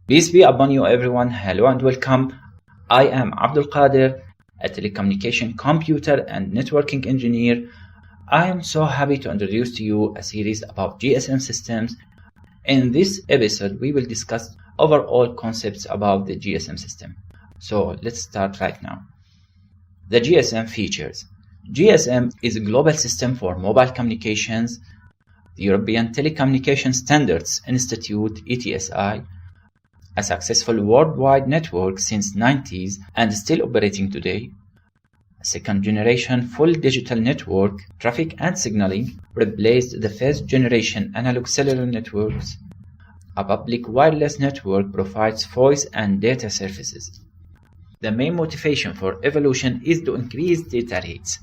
Peace be upon you, everyone. Hello and welcome. I am Abdul Qadir, a telecommunication, computer, and networking engineer. I am so happy to introduce to you a series about GSM systems. In this episode, we will discuss overall concepts about the GSM system. So let's start right now. The GSM features. GSM is a global system for mobile communications. The European Telecommunication Standards Institute, ETSI, a successful worldwide network since 90s and still operating today. A second generation full digital network, traffic and signaling, replaced the first generation analog cellular networks. A public wireless network provides voice and data services. The main motivation for evolution is to increase data rates.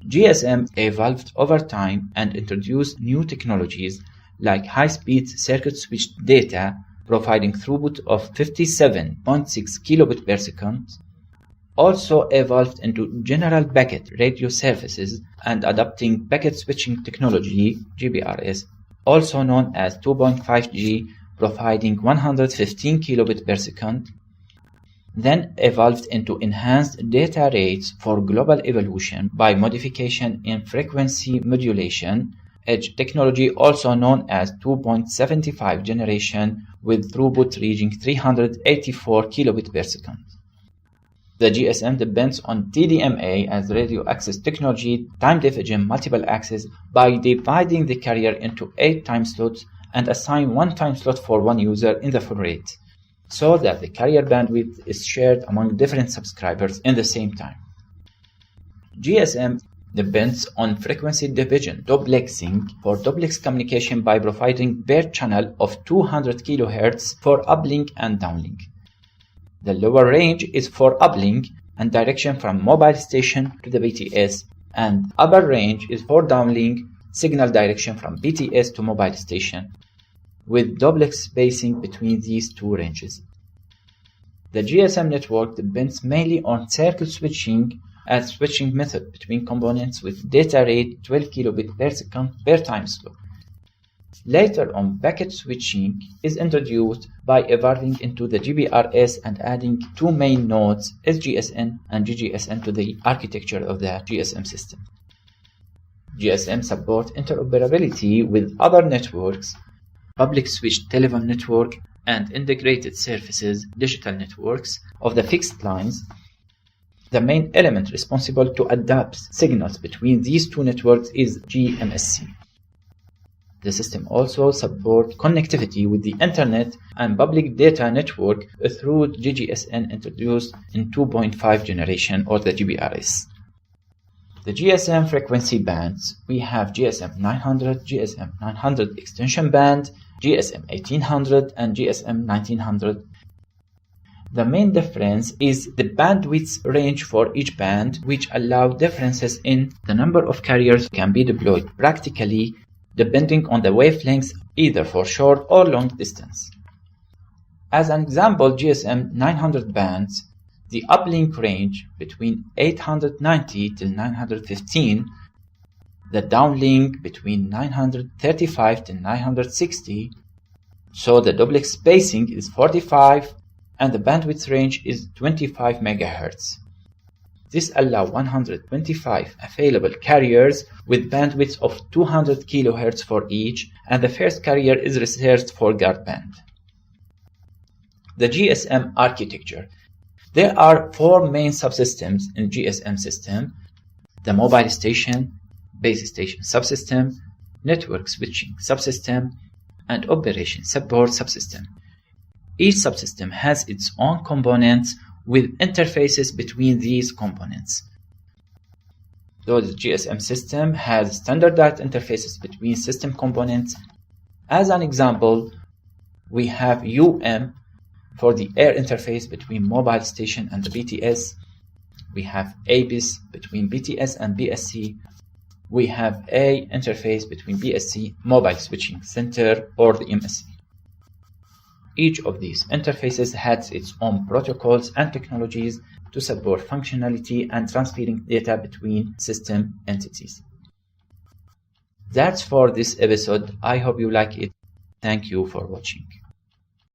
GSM evolved over time and introduced new technologies like high-speed circuit switched data, providing throughput of 57.6 kilobit per second, also evolved into general packet radio services and adopting packet switching technology, GPRS, also known as 2.5G, providing 115 kilobit per second, then evolved into enhanced data rates for global evolution by modification in frequency modulation, edge technology also known as 2.75 generation with throughput reaching 384 kilobit per second. The GSM depends on TDMA as radio access technology, time division multiple access by dividing the carrier into 8 time slots and assign 1 time slot for one user in the full rate, so that the carrier bandwidth is shared among different subscribers in the same time. GSM depends on frequency division duplexing for duplex communication by providing per channel of 200 kHz for uplink and downlink. The lower range is for uplink and direction from mobile station to the BTS, and upper range is for downlink, signal direction from BTS to mobile station, with duplex spacing between these two ranges. The GSM network depends mainly on circuit switching as switching method between components with data rate 12 kilobit per second per time slot. Later on, packet switching is introduced by evolving into the GPRS and adding 2 main nodes, SGSN and GGSN, to the architecture of the GSM system. GSM supports interoperability with other networks, public switched telephone network, and integrated services digital networks of the fixed lines. The main element responsible to adapt signals between these two networks is GMSC. The system also supports connectivity with the Internet and public data network through GGSN introduced in 2.5 generation or the GPRS. The GSM frequency bands, we have GSM 900, GSM 900 extension band, GSM 1800 and GSM 1900. The main difference is the bandwidth range for each band, which allow differences in the number of carriers can be deployed practically depending on the wavelengths either for short or long distance. As an example, GSM 900 bands, the uplink range between 890 till 915, the downlink between 935 to 960, so the duplex spacing is 45 and the bandwidth range is 25 MHz. This allows 125 available carriers with bandwidth of 200 kHz for each, and the first carrier is reserved for guard band. The GSM architecture. There are 4 main subsystems in GSM system: the mobile station, base station subsystem, network switching subsystem, and operation support subsystem. Each subsystem has its own components with interfaces between these components. Though the GSM system has standardized interfaces between system components. As an example, we have UM for the air interface between mobile station and the BTS. We have ABIS between BTS and BSC. We have A interface between BSC, Mobile Switching Center, or the MSC. Each of these interfaces has its own protocols and technologies to support functionality and transferring data between system entities. That's for this episode. I hope you like it. Thank you for watching.